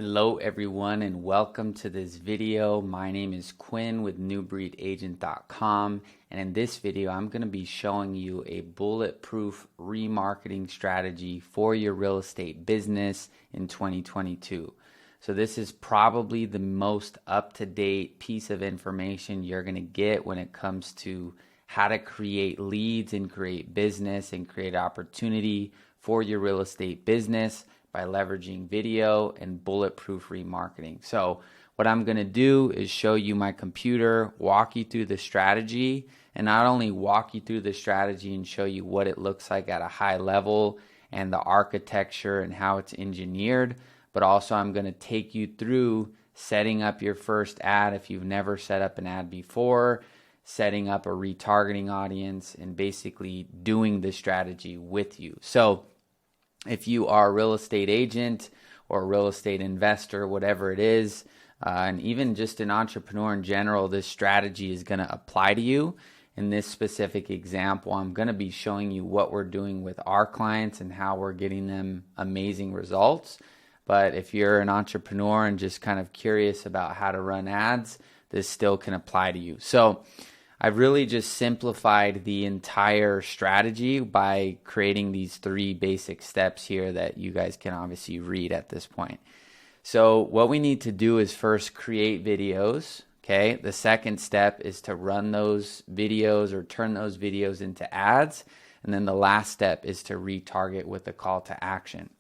Hello everyone and welcome to this video. My name is Quinn with newbreedagent.com, and in this video I'm going to be showing you a bulletproof remarketing strategy for your real estate business in 2022. So this is probably the most up-to-date piece of information you're going to get when it comes to how to create leads and create business and create opportunity for your real estate business by leveraging video and bulletproof remarketing. So what I'm going to do is show you my computer, walk you through the strategy, and not only walk you through the strategy and show you what it looks like at a high level and the architecture and how it's engineered, but also I'm going to take you through setting up your first ad if you've never set up an ad before, setting up a retargeting audience, and basically doing the strategy with you. So if you are a real estate agent or a real estate investor, whatever it is, and even just an entrepreneur in general, this strategy is going to apply to you. In this specific example, I'm going to be showing you what we're doing with our clients and how we're getting them amazing results. But if you're an entrepreneur and just kind of curious about how to run ads, this still can apply to you. So I've really just simplified the entire strategy by creating these 3 basic steps here that you guys can obviously read at this point. So what we need to do is first create videos, okay? The second step is to run those videos or turn those videos into ads. And then the last step is to retarget with a call to action.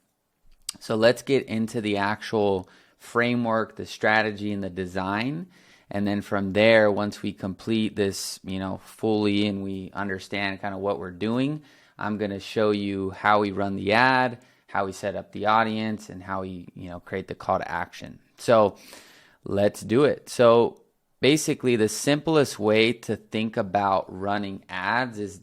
So let's get into the actual framework, the strategy, and the design. And then from there, once we complete this, fully and we understand kind of what we're doing, I'm going to show you how we run the ad, how we set up the audience, and how we, create the call to action. So let's do it. So basically, the simplest way to think about running ads is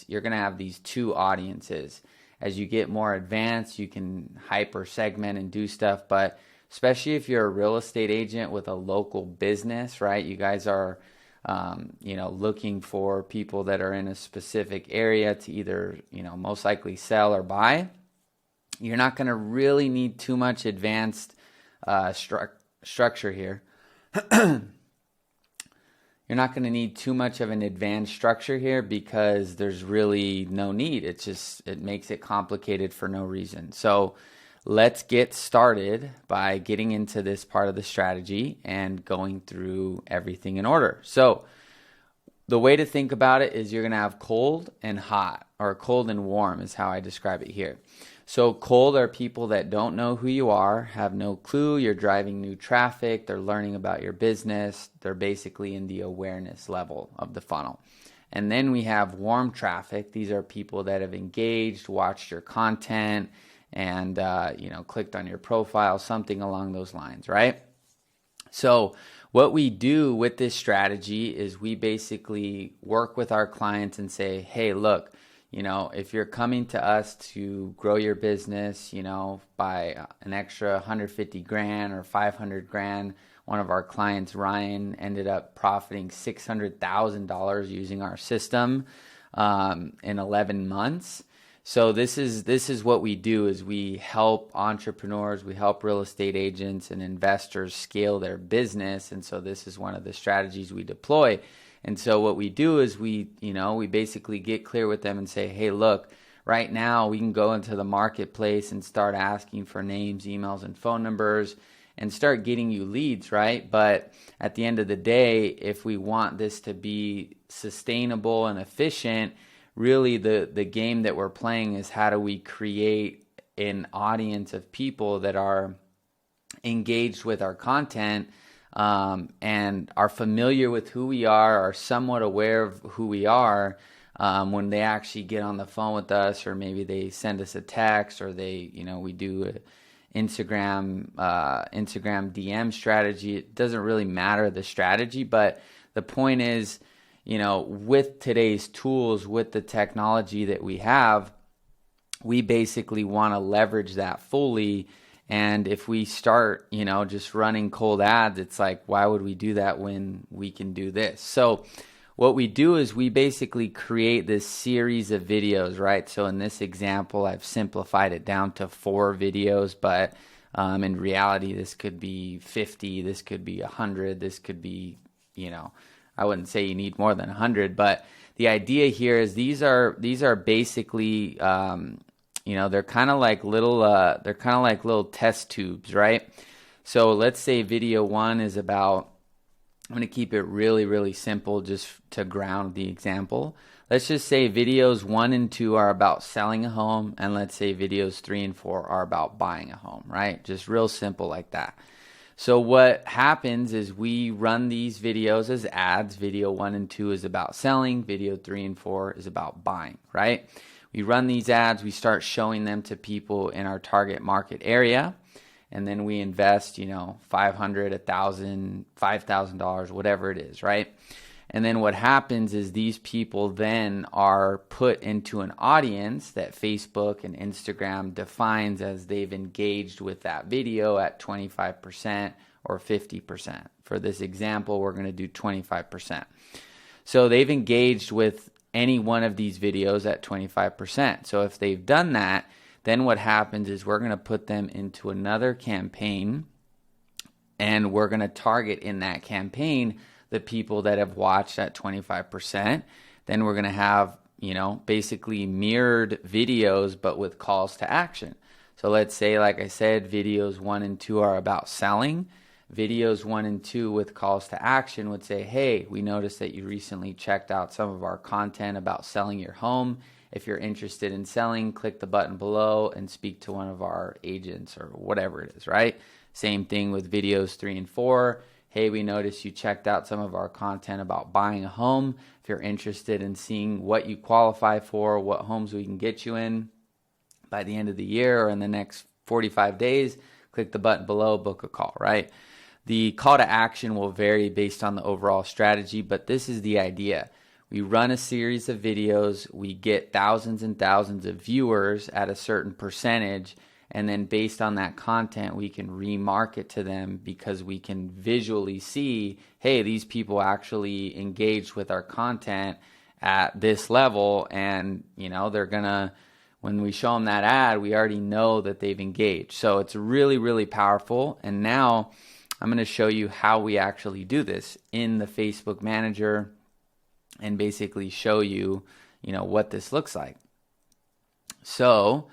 you're going to have these 2 audiences. As you get more advanced, you can hyper segment and do stuff, but especially if you're a real estate agent with a local business, right? You guys are, looking for people that are in a specific area to either, most likely sell or buy. You're not going to really need too much advanced structure here. You're not going to need too much of an advanced structure here because there's really no need. It makes it complicated for no reason. So let's get started by getting into this part of the strategy and going through everything in order. So the way to think about it is you're going to have cold and hot, or cold and warm is how I describe it here. So cold are people that don't know who you are, have no clue, you're driving new traffic, they're learning about your business, they're basically in the awareness level of the funnel. And then we have warm traffic. These are people that have engaged, watched your content, and clicked on your profile, something along those lines, right? So what we do with this strategy is we basically work with our clients and say, hey, look, if you're coming to us to grow your business, by an extra 150 grand or 500 grand, one of our clients, Ryan, ended up profiting $600,000 using our system in 11 months. So this is what we do is we help entrepreneurs, we help real estate agents and investors scale their business. And so this is one of the strategies we deploy. And so what we do is we basically get clear with them and say, hey, look, right now we can go into the marketplace and start asking for names, emails, and phone numbers and start getting you leads, right? But at the end of the day, if we want this to be sustainable and efficient, really the game that we're playing is how do we create an audience of people that are engaged with our content and are familiar with who we are somewhat aware of who we are when they actually get on the phone with us, or maybe they send us a text, or we do an Instagram DM strategy. It doesn't really matter the strategy, but the point is, with today's tools, with the technology that we have, we basically want to leverage that fully. And if we start, just running cold ads, it's like, why would we do that when we can do this? So what we do is we basically create this series of videos, right? So in this example, I've simplified it down to 4 videos, but In reality, this could be 50, this could be 100, this could be, I wouldn't say you need more than 100, but the idea here is these are basically, they're kind of like little test tubes, right? So let's say video 1 is about, I'm going to keep it really, really simple just to ground the example. Let's just say videos 1 and 2 are about selling a home, and let's say videos 3 and 4 are about buying a home, right? Just real simple like that. So what happens is we run these videos as ads. Video 1 and 2 is about selling. Video 3 and 4 is about buying, right? We run these ads. We start showing them to people in our target market area. And then we invest, $500, $1,000, $5,000, whatever it is, right? And then what happens is these people then are put into an audience that Facebook and Instagram defines as they've engaged with that video at 25% or 50%. For this example, we're going to do 25%. So they've engaged with any one of these videos at 25%. So if they've done that, then what happens is we're going to put them into another campaign, and we're going to target in that campaign the people that have watched at 25%. Then we're going to have, basically mirrored videos, but with calls to action. So let's say, like I said, videos 1 and 2 are about selling. Videos 1 and 2 with calls to action would say, hey, we noticed that you recently checked out some of our content about selling your home. If you're interested in selling, click the button below and speak to one of our agents or whatever it is, right? Same thing with videos 3 and 4. Hey, we noticed you checked out some of our content about buying a home. If you're interested in seeing what you qualify for, what homes we can get you in by the end of the year or in the next 45 days, click the button below, book a call, right? The call to action will vary based on the overall strategy, but this is the idea. We run a series of videos, we get thousands and thousands of viewers at a certain percentage, and then based on that content, we can remarket to them because we can visually see, hey, these people actually engaged with our content at this level, and they're gonna, when we show them that ad, we already know that they've engaged. So it's really, really powerful. And now I'm going to show you how we actually do this in the Facebook Manager and basically show you, what this looks like. So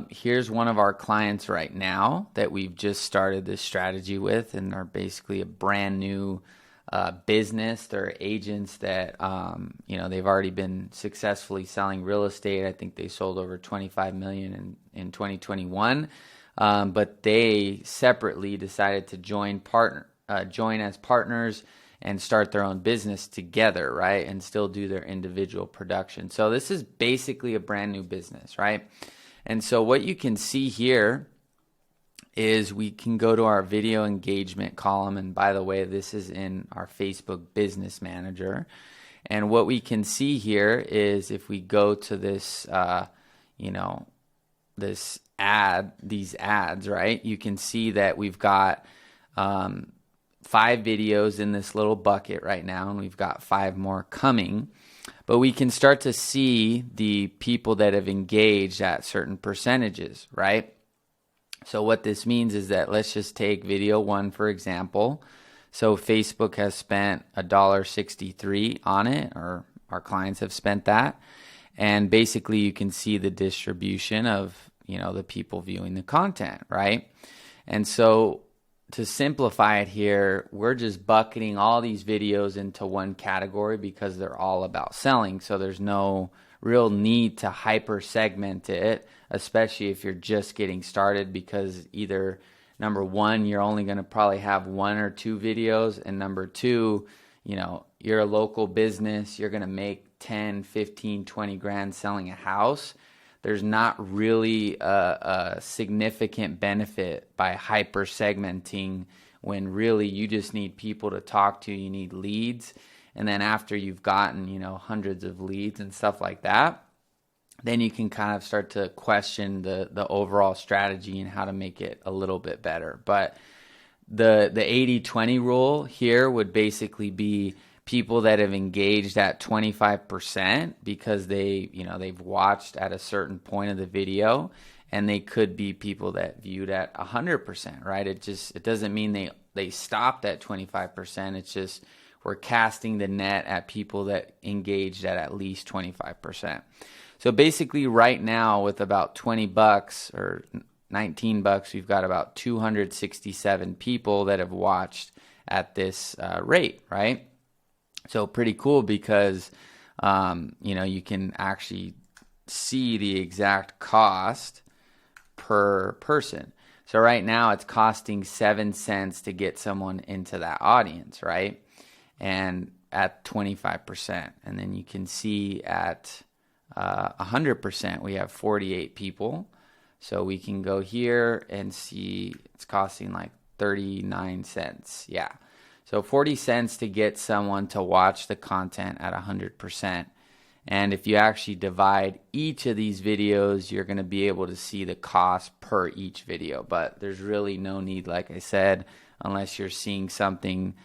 here's one of our clients right now that we've just started this strategy with, and they're basically a brand new business. They're agents that, they've already been successfully selling real estate. I think they sold over 25 million in 2021. But they separately decided to join as partners and start their own business together, right? And still do their individual production. So this is basically a brand new business, right? And so what you can see here is we can go to our video engagement column. And by the way, this is in our Facebook Business Manager. And what we can see here is if we go to this, this ad, these ads, right? You can see that we've got 5 videos in this little bucket right now, and we've got 5 more coming. But we can start to see the people that have engaged at certain percentages, right? So what this means is that let's just take video 1, for example. So Facebook has spent $1.63 on it, or our clients have spent that. And basically you can see the distribution of, the people viewing the content, right? And so to simplify it here, we're just bucketing all these videos into one category because they're all about selling. So there's no real need to hyper segment it, especially if you're just getting started, because either number one, you're only going to probably have 1 or 2 videos, and number 2, you're a local business, you're going to make 10, 15, 20 grand selling a house. There's not really a significant benefit by hyper segmenting when really you just need people to talk to. You need leads. And then after you've gotten, hundreds of leads and stuff like that, then you can kind of start to question the overall strategy and how to make it a little bit better. But the 80-20 rule here would basically be people that have engaged at 25% because they've watched at a certain point of the video, and they could be people that viewed at 100%, right? It doesn't mean they stopped at 25%. It's just we're casting the net at people that engaged at least 25%. So basically right now with about $20 or $19, we've got about 267 people that have watched at this rate, right? So pretty cool because, you can actually see the exact cost per person. So right now it's costing 7 cents to get someone into that audience, right? And at 25%. And then you can see at 100%, we have 48 people. So we can go here and see it's costing like 39 cents. Yeah. So 40 cents to get someone to watch the content at 100%. And if you actually divide each of these videos, you're going to be able to see the cost per each video. But there's really no need, like I said, unless you're seeing something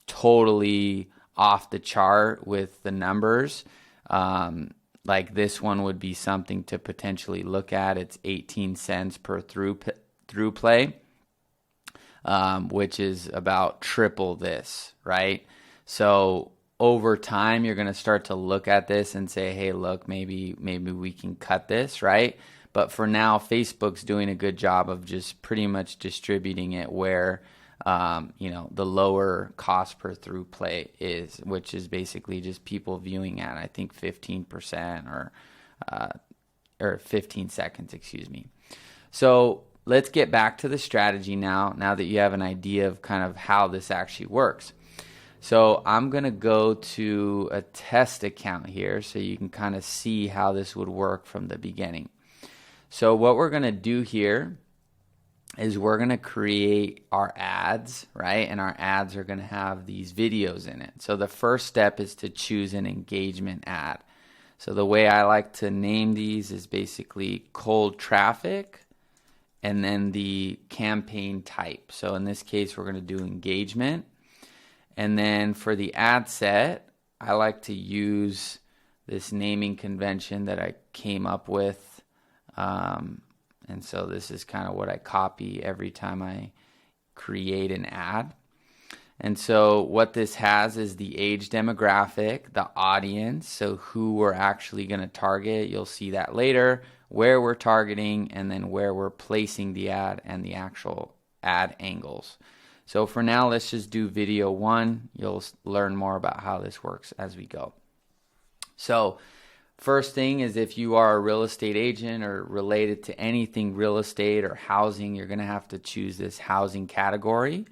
totally off the chart with the numbers. Like this one would be something to potentially look at. It's 18 cents per through play, which is about triple this, right? So over time, you're going to start to look at this and say, hey, look, maybe we can cut this, right? But for now, Facebook's doing a good job of just pretty much distributing it where, the lower cost per through play is, which is basically just people viewing at, I think, 15% or 15 seconds, excuse me. So let's get back to the strategy now that you have an idea of kind of how this actually works. So I'm going to go to a test account here so you can kind of see how this would work from the beginning. So what we're going to do here is we're going to create our ads, right? And our ads are going to have these videos in it. So the first step is to choose an engagement ad. So the way I like to name these is basically cold traffic and then the campaign type. So in this case, we're going to do engagement. And then for the ad set, I like to use this naming convention that I came up with. And so this is kind of what I copy every time I create an ad. And so what this has is the age demographic, the audience, so who we're actually going to target. You'll see that later, where we're targeting, and then where we're placing the ad and the actual ad angles. So for now, let's just do video 1. You'll learn more about how this works as we go. So first thing is, if you are a real estate agent or related to anything real estate or housing, you're going to have to choose this housing category.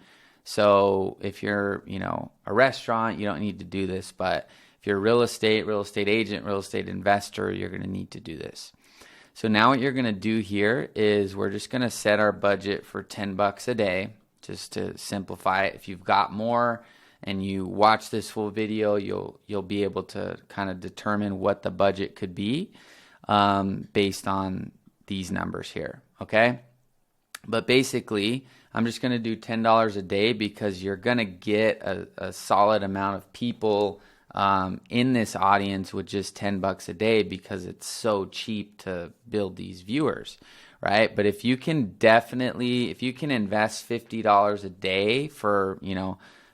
So if you're, a restaurant, you don't need to do this, but if you're a real estate agent, real estate investor, you're going to need to do this. So now what you're going to do here is we're just going to set our budget for $10 a day, just to simplify it. If you've got more and you watch this full video, you'll be able to kind of determine what the budget could be based on these numbers here, okay? But basically, I'm just going to do $10 a day because you're going to get a solid amount of people in this audience with just $10 a day because it's so cheap to build these viewers, right? But if you can invest $50 a day for,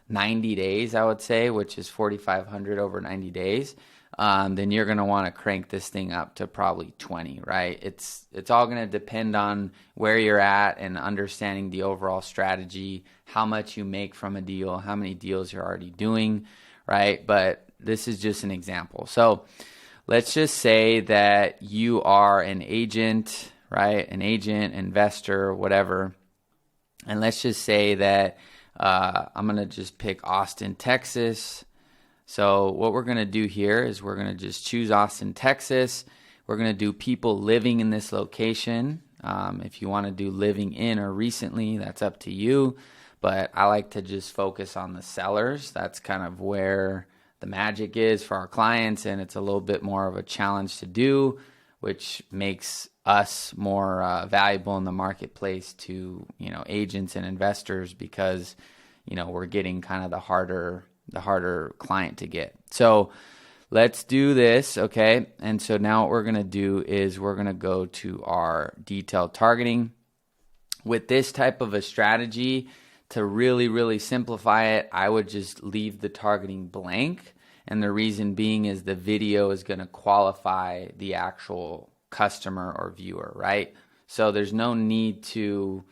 90 days, I would say, which is $4,500 over 90 days, then you're going to want to crank this thing up to probably 20, right? It's all going to depend on where you're at and understanding the overall strategy, how much you make from a deal, how many deals you're already doing, right? But this is just an example. So let's just say that you are an agent, right? An agent, investor, whatever. And let's just say that I'm going to just pick Austin, Texas. So what we're going to do here is we're going to just choose Austin, Texas. We're going to do people living in this location. If you want to do living in or recently, that's up to you. But I like to just focus on the sellers. That's kind of where the magic is for our clients, and it's a little bit more of a challenge to do, which makes us more valuable in the marketplace to agents and investors because we're getting kind of the harder client to get. So let's do this, okay? And so now what we're going to do is we're going to go to our detailed targeting. With this type of a strategy, to really simplify it, I would just leave the targeting blank. And the reason being is the video is going to qualify the actual customer or viewer, right? So there's no need to,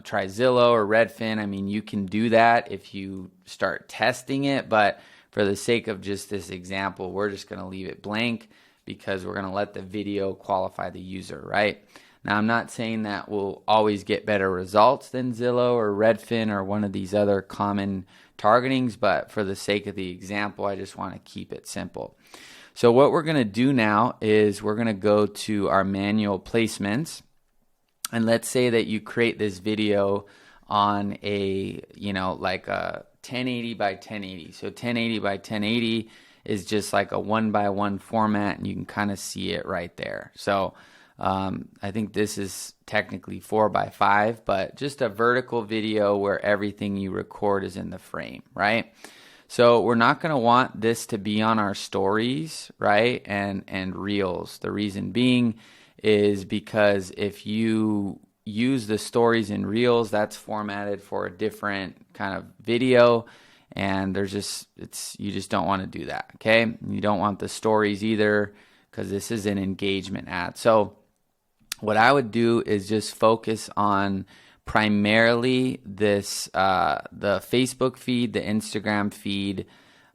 try Zillow or Redfin. I mean, you can do that if you start testing it, but for the sake of just this example, we're just going to leave it blank because we're going to let the video qualify the user, right? Now, I'm not saying that we'll always get better results than Zillow or Redfin or one of these other common targetings, but for the sake of the example, I just want to keep it simple. So what we're going to do now is we're going to go to our manual placements. And let's say that you create this video on a, like a 1080 by 1080. So 1080 by 1080 is just like a 1:1 format, and you can kind of see it right there. So I think this is technically 4:5, but just a vertical video where everything you record is in the frame, right? So we're not going to want this to be on our stories, right? And reels. The reason being is because if you use the stories and reels, that's formatted for a different kind of video, and you just don't want to do that, okay? You don't want the stories either because this is an engagement ad. So what I would do is just focus on primarily this, the Facebook feed, the Instagram feed,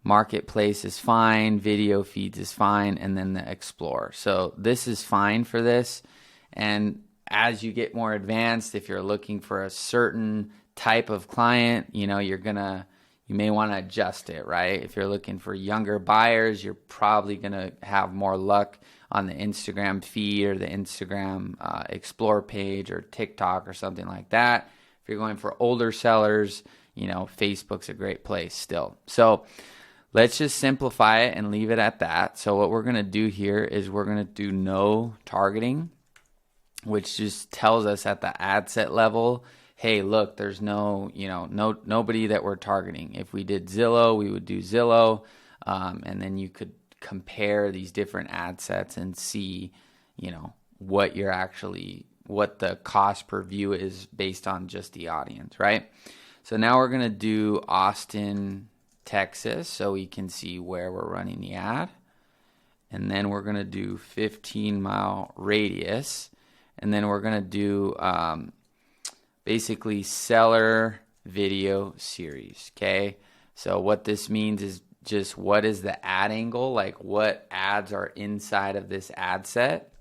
Marketplace is fine, video feeds is fine, and then the Explorer. So this is fine for this. And as you get more advanced, if you're looking for a certain type of client, you may want to adjust it, right? If you're looking for younger buyers, you're probably going to have more luck on the Instagram feed or the Instagram Explore page or TikTok or something like that. If you're going for older sellers, Facebook's a great place still. So let's just simplify it and leave it at that. So what we're going to do here is we're going to do no targeting, which just tells us at the ad set level, hey, look, there's nobody that we're targeting. If we did Zillow, we would do Zillow, and then you could compare these different ad sets and see, what the cost per view is based on just the audience, right? So now we're going to do Austin, Texas, so we can see where we're running the ad. And then we're going to do 15-mile radius. And then we're going to do basically seller video series, okay? So what this means is just what is the ad angle, like what ads are inside of this ad set.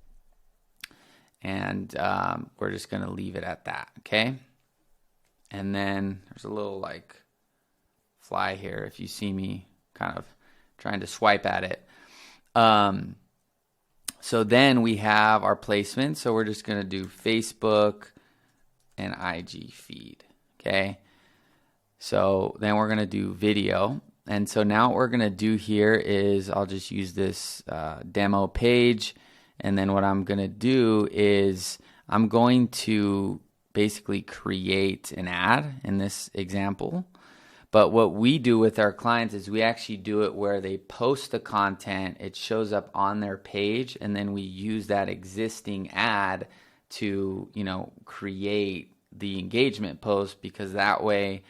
And we're just going to leave it at that, okay? And then there's a little like fly here if you see me kind of trying to swipe at it. So then we have our placement. So we're just going to do Facebook and IG feed, okay? So then we're going to do video. And so now what we're going to do here is I'll just use this demo page. And then what I'm going to do is I'm going to basically create an ad in this example. But what we do with our clients is we actually do it where they post the content, it shows up on their page, and then we use that existing ad to, create the engagement post, because that way,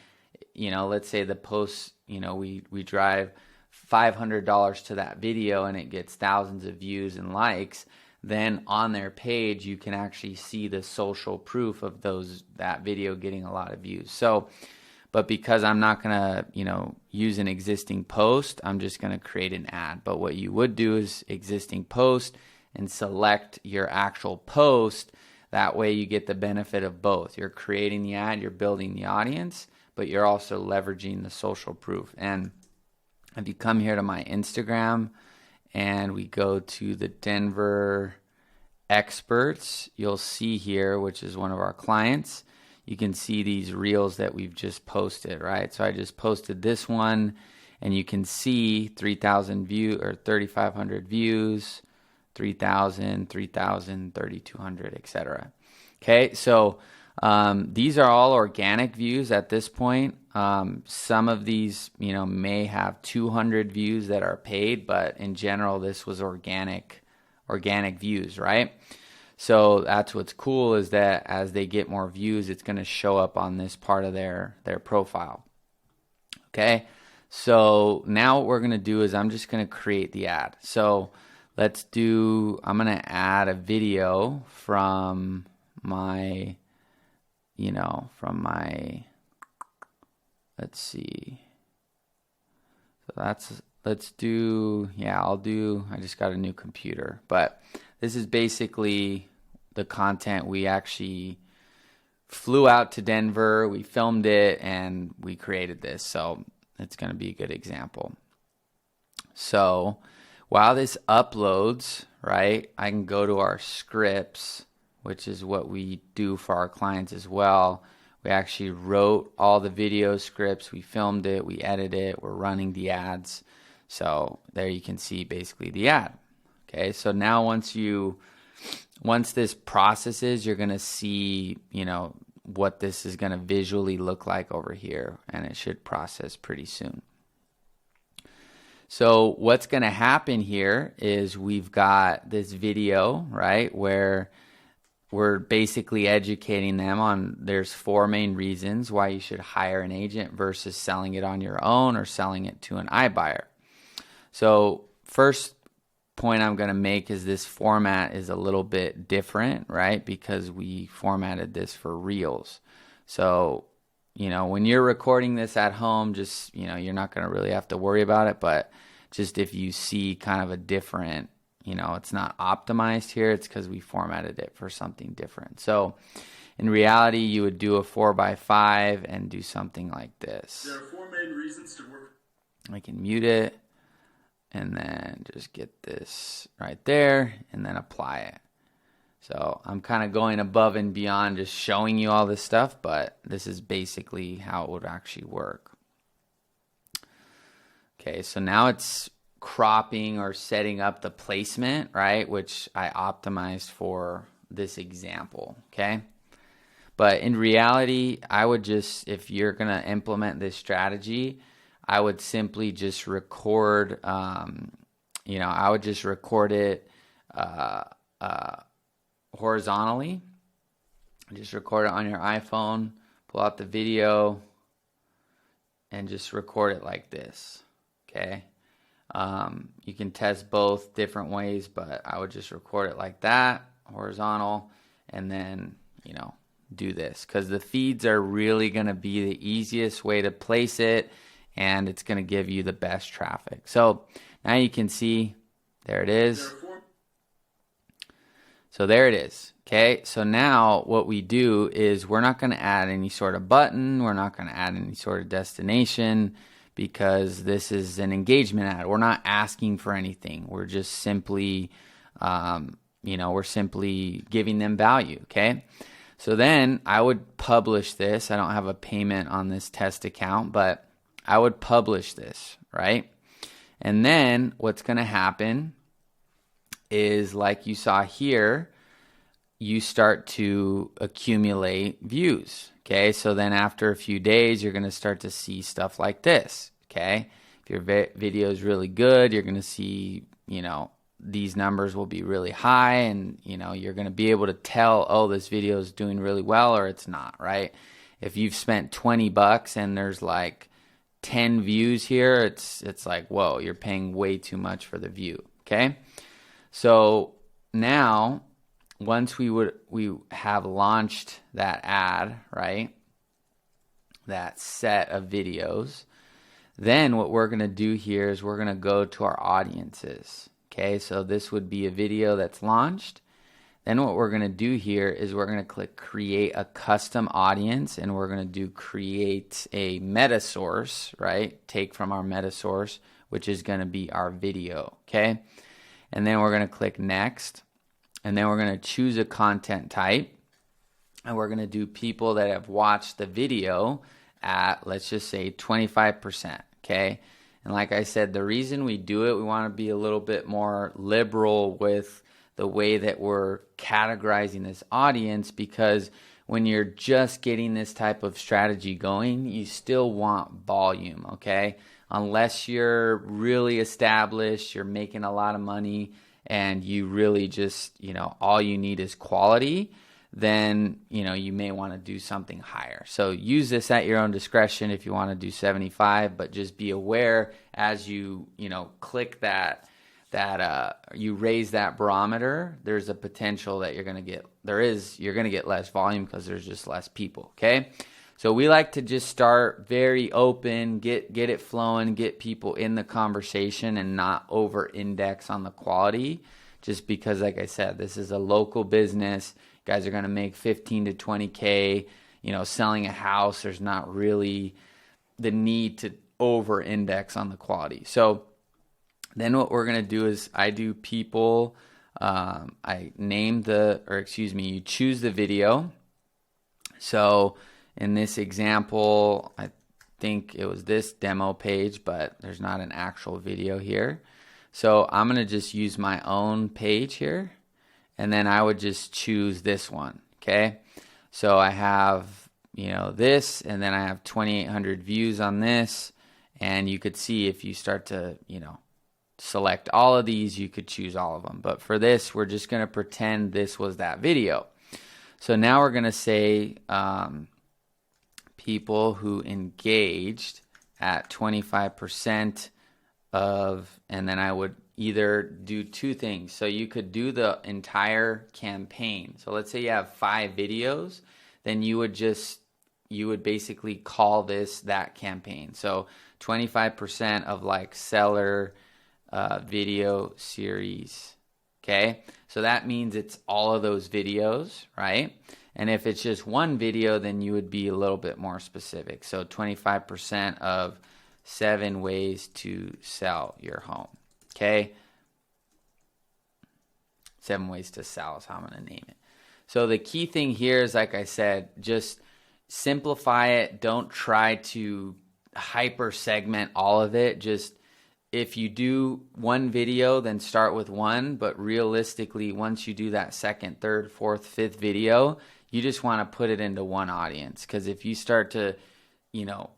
let's say the post, we drive $500 to that video and it gets thousands of views and likes. Then on their page, you can actually see the social proof of that video getting a lot of views. So, but because I'm not going to, use an existing post, I'm just going to create an ad. But what you would do is existing post and select your actual post. That way you get the benefit of both. You're creating the ad, you're building the audience, but you're also leveraging the social proof. And if you come here to my Instagram and we go to the Denver Experts, you'll see here, which is one of our clients, you can see these reels that we've just posted, right? So I just posted this one, and you can see 3,000 views or 3,500 views, 3,000, 3,000, 3,200, etc. Okay, so These are all organic views at this point. Some of these, may have 200 views that are paid, but in general, this was organic views, right? So that's what's cool, is that as they get more views, it's going to show up on this part of their profile. Okay, so now what we're going to do is I'm just going to create the ad. So I'm going to add a video from my, let's see. So I just got a new computer, but this is basically the content. We actually flew out to Denver, we filmed it, and we created this. So it's going to be a good example. So while this uploads, right, I can go to our scripts, which is what we do for our clients as well. We actually wrote all the video scripts, we filmed it, we edited it, we're running the ads. So there you can see basically the ad. Okay, so now once this processes, you're going to see, what this is going to visually look like over here, and it should process pretty soon. So what's going to happen here is we've got this video, right, where we're basically educating them on there's 4 main reasons why you should hire an agent versus selling it on your own or selling it to an iBuyer. So first point I'm going to make is this format is a little bit different, right? Because we formatted this for Reels. So, when you're recording this at home, just, you're not going to really have to worry about it. But just if you see kind of a different, it's not optimized here, it's because we formatted it for something different. So in reality, you would do a 4x5 and do something like this. There are 4 main reasons to work. I can mute it. And then just get this right there and then apply it. So I'm kind of going above and beyond just showing you all this stuff, but this is basically how it would actually work. Okay, so now it's cropping or setting up the placement, right? Which I optimized for this example, okay? But in reality, I would just, if you're going to implement this strategy, I would simply just record, I would just record it horizontally. Just record it on your iPhone, pull out the video, and just record it like this, okay? You can test both different ways, but I would just record it like that, horizontal, and then, do this. Because the feeds are really going to be the easiest way to place it, and it's going to give you the best traffic. So now you can see, there it is. So there it is. Okay, so now what we do is we're not going to add any sort of button. We're not going to add any sort of destination because this is an engagement ad. We're not asking for anything. We're just simply, we're simply giving them value. Okay. So then I would publish this. I don't have a payment on this test account, but I would publish this, right? And then what's going to happen is, like you saw here, you start to accumulate views, okay? So then after a few days, you're going to start to see stuff like this, okay? If your video is really good, you're going to see, these numbers will be really high, and, you're going to be able to tell, oh, this video is doing really well or it's not, right? If you've spent $20 and there's like 10 views here, it's like, whoa, you're paying way too much for the view, okay? So now, once we have launched that ad, right, that set of videos, then what we're going to do here is we're going to go to our audiences, okay? So this would be a video that's launched. Then what we're going to do here is we're going to click create a custom audience, and we're going to do create a meta source, right? Take from our meta source, which is going to be our video, okay? And then we're going to click next, and then we're going to choose a content type, and we're going to do people that have watched the video at, let's just say, 25%, okay? And like I said, the reason we do it, we want to be a little bit more liberal with the way that we're categorizing this audience, because when you're just getting this type of strategy going, you still want volume, okay? Unless you're really established, you're making a lot of money, and you really just, all you need is quality, then, you may want to do something higher. So use this at your own discretion if you want to do 75, but just be aware as you, click that you raise that barometer, there's a potential that you're going to get less volume because there's just less people, okay? So we like to just start very open, get it flowing, get people in the conversation and not over index on the quality, just because, like I said, this is a local business. You guys are going to make 15 to 20K, selling a house. There's not really the need to over index on the quality. So then what we're going to do is I do people, you choose the video. So in this example, I think it was this demo page, but there's not an actual video here. So I'm going to just use my own page here, and then I would just choose this one, okay? So I have, this, and then I have 2,800 views on this, and you could see if you start to, select all of these, you could choose all of them. But for this, we're just going to pretend this was that video. So now we're going to say people who engaged at 25% of, and then I would either do two things. So you could do the entire campaign. So let's say you have 5 videos, then you would basically call this that campaign. So 25% of like seller video series, okay? So that means it's all of those videos, right? And if it's just one video, then you would be a little bit more specific. So 25% of 7 ways to sell your home, okay? 7 ways to sell is how I'm going to name it. So the key thing here is, like I said, just simplify it. Don't try to hyper segment all of it. Just if you do one video, then start with one, but realistically, once you do that second, third, fourth, fifth video, you just want to put it into one audience. Because if you start to,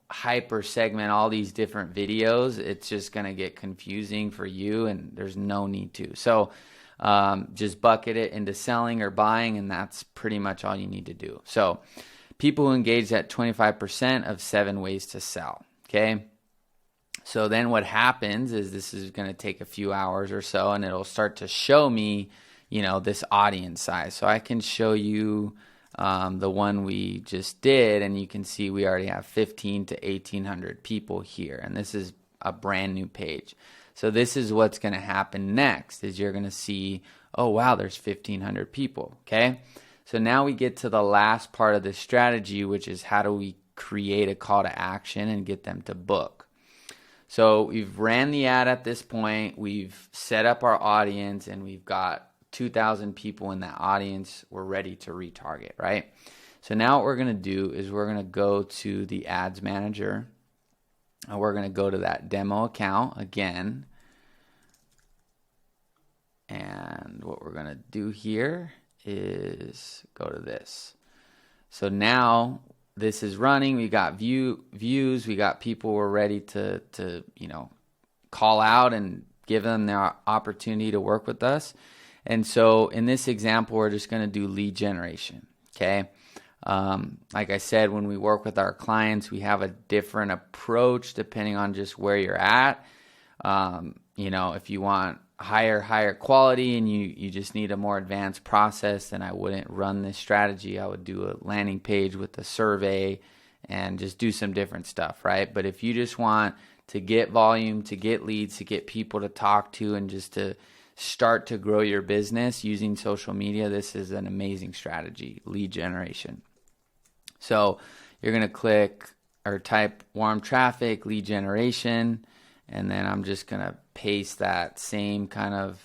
hyper segment all these different videos, it's just going to get confusing for you, and there's no need to. So just bucket it into selling or buying, and that's pretty much all you need to do. So people who engage at 25% of 7 ways to sell, okay? So then what happens is this is going to take a few hours or so, and it'll start to show me, this audience size. So I can show you the one we just did, and you can see we already have 15 to 1,800 people here, and this is a brand new page. So this is what's going to happen next is you're going to see, oh, wow, there's 1,500 people, okay? So now we get to the last part of the strategy, which is how do we create a call to action and get them to book. So we've ran the ad at this point, we've set up our audience, and we've got 2,000 people in that audience. We're ready to retarget, right? So now what we're going to do is we're going to go to the ads manager, and we're going to go to that demo account again. And what we're going to do here is go to this. So now this is running. We got views. We got people we're ready to call out and give them the opportunity to work with us. And so in this example, we're just going to do lead generation, okay? Like I said, when we work with our clients, we have a different approach depending on just where you're at. If you want higher quality and you just need a more advanced process, then I wouldn't run this strategy. I would do a landing page with a survey and just do some different stuff, right? But if you just want to get volume, to get leads, to get people to talk to, and just to start to grow your business using social media, this is an amazing strategy, lead generation. So you're going to click or type warm traffic, lead generation, and then I'm just going to paste that same kind of,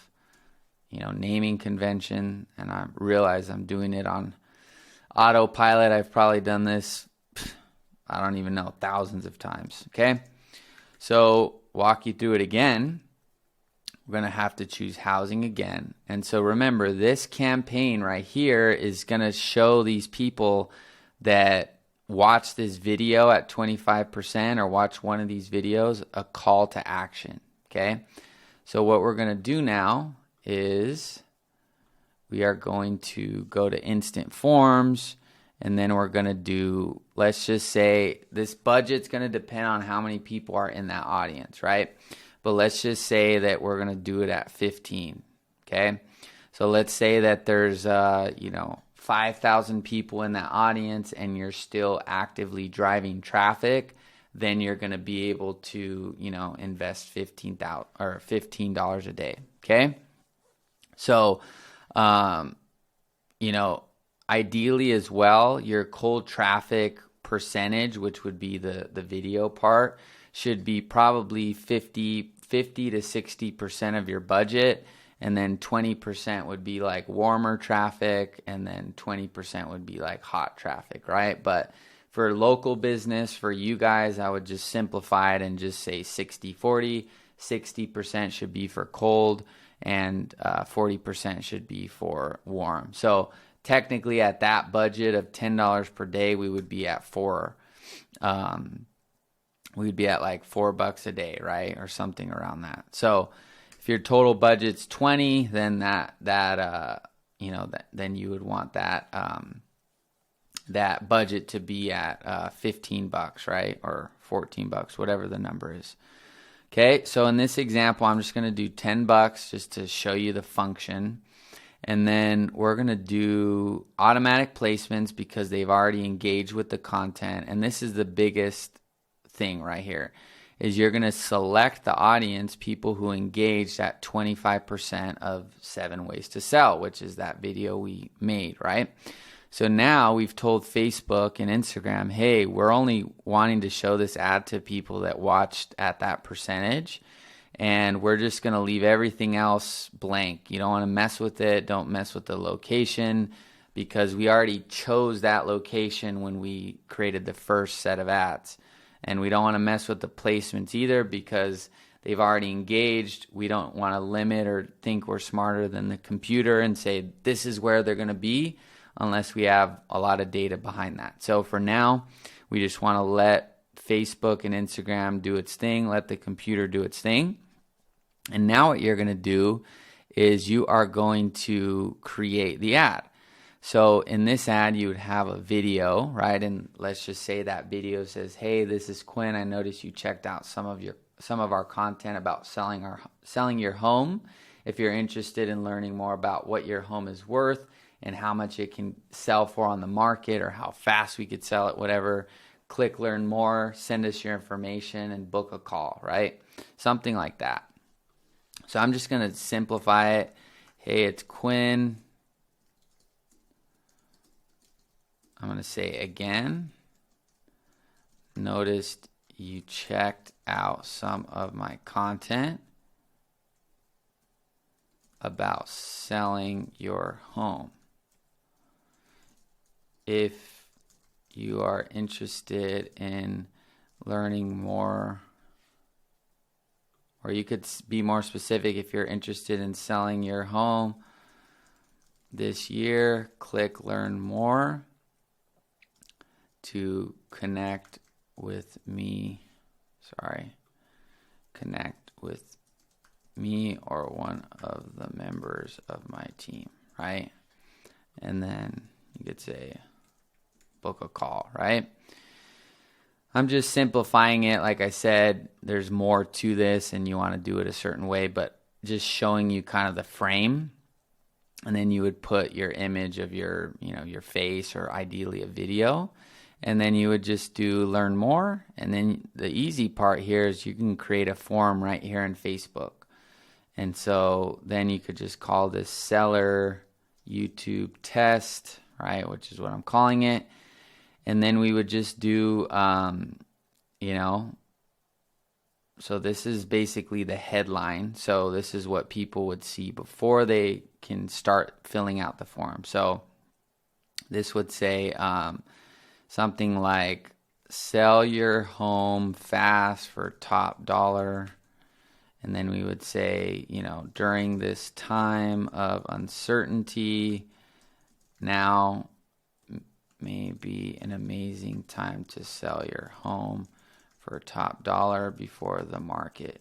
naming convention. And I realize I'm doing it on autopilot. I've probably done this, I don't even know, thousands of times, okay? So walk you through it again. we're going to have to choose housing again. And so remember, this campaign right here is going to show these people that watch this video at 25% or watch one of these videos a call to action. Okay, so what we're going to do now is we are going to go to instant forms, and then we're going to do, let's just say this budget's going to depend on how many people are in that audience, right? But let's just say that we're going to do it at 15, okay? So let's say that there's, 5,000 people in that audience and you're still actively driving traffic, then you're going to be able to, invest $15 a day, okay? So, ideally as well, your cold traffic percentage, which would be the video part, should be probably 50 to 60% of your budget, and then 20% would be like warmer traffic, and then 20% would be like hot traffic, right? But for local business, for you guys, I would just simplify it and just say 60-40. 60% should be for cold, and 40% should be for warm. So technically at that budget of $10 per day, we would be at we'd be at like $4 a day, right? Or something around that. So if your total budget's 20, then then you would want that budget to be at $15, right? Or $14, whatever the number is. Okay, so in this example, I'm just going to do $10 just to show you the function. And then we're going to do automatic placements because they've already engaged with the content. And this is the biggest thing right here, is you're going to select the audience, people who engaged at 25% of 7 Ways to Sell, which is that video we made, right? So now we've told Facebook and Instagram, hey, we're only wanting to show this ad to people that watched at that percentage, and we're just going to leave everything else blank. You don't want to mess with it. Don't mess with the location, because we already chose that location when we created the first set of ads. And we don't want to mess with the placements either because they've already engaged. We don't want to limit or think we're smarter than the computer and say this is where they're going to be unless we have a lot of data behind that. So for now, we just want to let Facebook and Instagram do its thing, let the computer do its thing. And now what you're going to do is you are going to create the ad. So in this ad, you would have a video, right? And let's just say that video says, hey, this is Quinn. I noticed you checked out some of our content about selling your home. If you're interested in learning more about what your home is worth and how much it can sell for on the market or how fast we could sell it, whatever, click learn more, send us your information, and book a call, right? Something like that. So I'm just going to simplify it. Hey, it's Quinn. I'm going to say again, noticed you checked out some of my content about selling your home. If you are interested in learning more, or you could be more specific, if you're interested in selling your home this year, click learn more to connect with me. Connect with me or one of the members of my team, right? And then you could say book a call, right? I'm just simplifying it. Like I said, there's more to this and you want to do it a certain way, but just showing you kind of the frame. And then you would put your image of your face, or ideally a video. And then you would just do learn more. And then the easy part here is you can create a form right here in Facebook. And so then you could just call this seller YouTube test, right? Which is what I'm calling it. And then we would just do, so this is basically the headline. So this is what people would see before they can start filling out the form. So this would say, something like sell your home fast for top dollar. And then we would say, during this time of uncertainty, now may be an amazing time to sell your home for top dollar before the market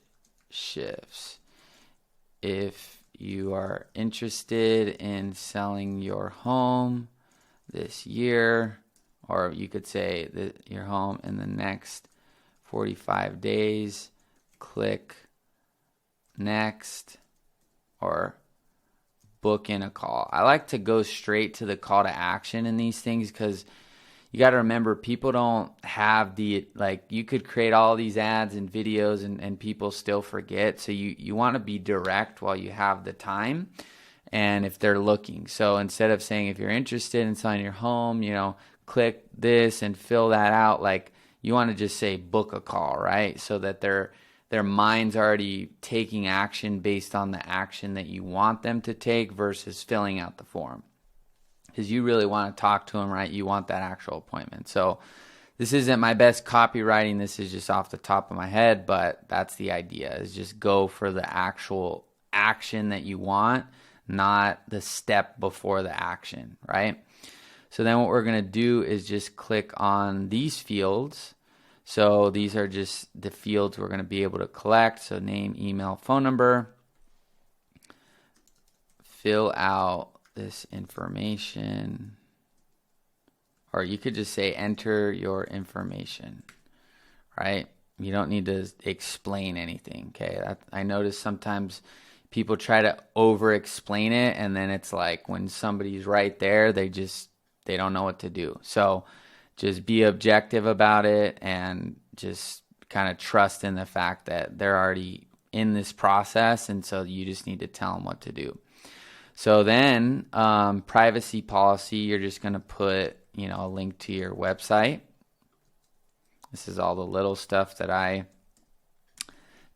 shifts. If you are interested in selling your home this year, or you could say that your home in the next 45 days, click next or book in a call. I like to go straight to the call to action in these things because you got to remember, people don't have you could create all these ads and videos and people still forget. So you want to be direct while you have the time and if they're looking. So instead of saying, if you're interested in selling your home, click this and fill that out, you want to just say book a call, right? So that their mind's already taking action based on the action that you want them to take versus filling out the form. Because you really want to talk to them, right? You want that actual appointment. So this isn't my best copywriting. This is just off the top of my head, but that's the idea, is just go for the actual action that you want, not the step before the action, right? So then what we're going to do is just click on these fields. So these are just the fields we're going to be able to collect. So name, email, phone number. Fill out this information. Or you could just say enter your information, right? You don't need to explain anything, okay? I notice sometimes people try to over-explain it, and then it's like when somebody's right there, they don't know what to do. So just be objective about it and just kind of trust in the fact that they're already in this process, and so you just need to tell them what to do. So then privacy policy, you're just going to put a link to your website. This is all the little stuff that I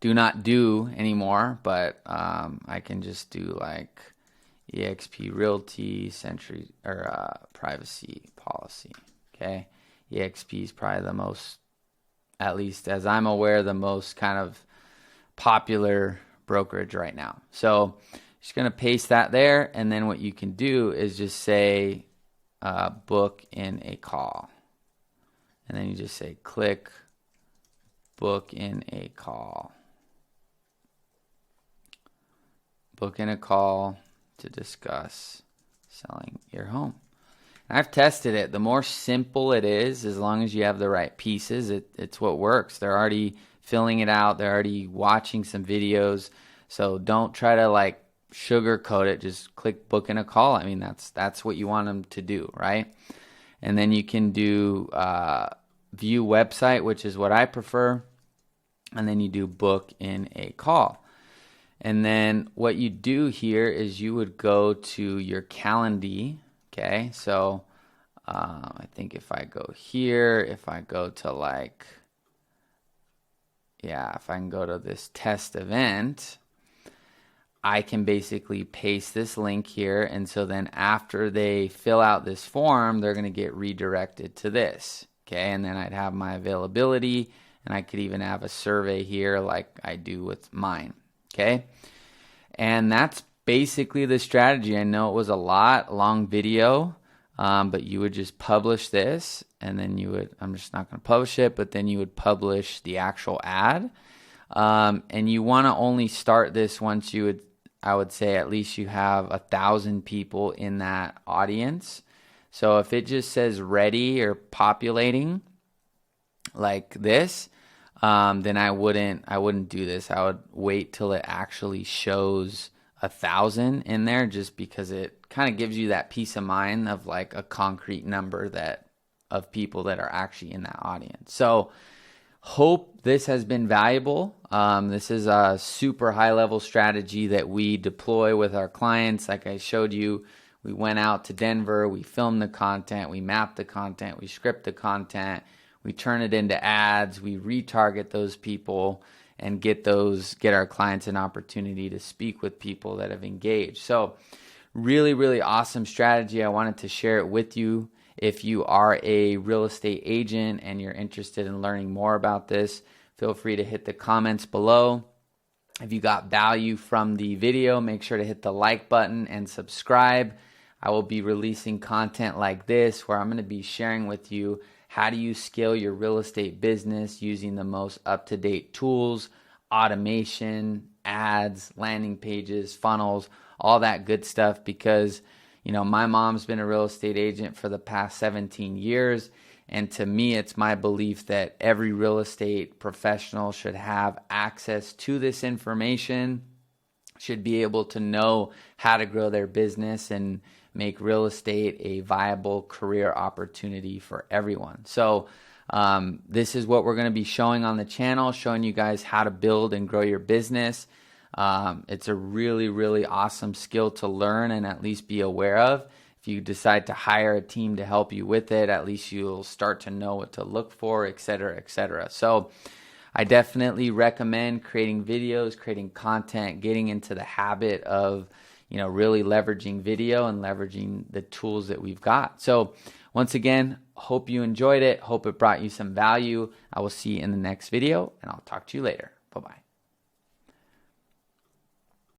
do not do anymore, but I can just do like eXp Realty, Century, or privacy policy. Okay, eXp is probably the most, at least as I'm aware, the most kind of popular brokerage right now. So just going to paste that there, and then what you can do is just say book in a call. And then you just say click book in a call. Book in a call to discuss selling your home. And I've tested it. The more simple it is, as long as you have the right pieces, it's what works. They're already filling it out. They're already watching some videos. So don't try to sugarcoat it. Just click book in a call. I mean, that's what you want them to do, right? And then you can do view website, which is what I prefer. And then you do book in a call. And then what you do here is you would go to your Calendly. Okay, so I think if I go here, if I go to if I can go to this test event, I can basically paste this link here. And so then after they fill out this form, they're going to get redirected to this. Okay, and then I'd have my availability, and I could even have a survey here like I do with mine. Okay, and that's basically the strategy. I know it was a long video, but you would just publish this, and then I'm just not going to publish it, but then you would publish the actual ad. And you want to only start this once I would say at least you have 1,000 people in that audience. So if it just says ready or populating like this, then I wouldn't do this. I would wait till it actually shows 1,000 in there, just because it kind of gives you that peace of mind of a concrete number of people that are actually in that audience. So hope this has been valuable. This is a super high level strategy that we deploy with our clients. Like I showed you, we went out to Denver, we filmed the content, we mapped the content, we script the content, we turn it into ads, we retarget those people and get our clients an opportunity to speak with people that have engaged. So really, really awesome strategy. I wanted to share it with you. If you are a real estate agent and you're interested in learning more about this, feel free to hit the comments below. If you got value from the video, make sure to hit the like button and subscribe. I will be releasing content like this where I'm going to be sharing with you how do you scale your real estate business using the most up-to-date tools, automation, ads, landing pages, funnels, all that good stuff, because my mom's been a real estate agent for the past 17 years. And to me, it's my belief that every real estate professional should have access to this information, should be able to know how to grow their business and make real estate a viable career opportunity for everyone. So this is what we're going to be showing on the channel, showing you guys how to build and grow your business. It's a really, really awesome skill to learn and at least be aware of. If you decide to hire a team to help you with it, at least you'll start to know what to look for, etc., etc. So I definitely recommend creating videos, creating content, getting into the habit of really leveraging video and leveraging the tools that we've got. So once again, hope you enjoyed it. Hope it brought you some value. I will see you in the next video, and I'll talk to you later. Bye-bye.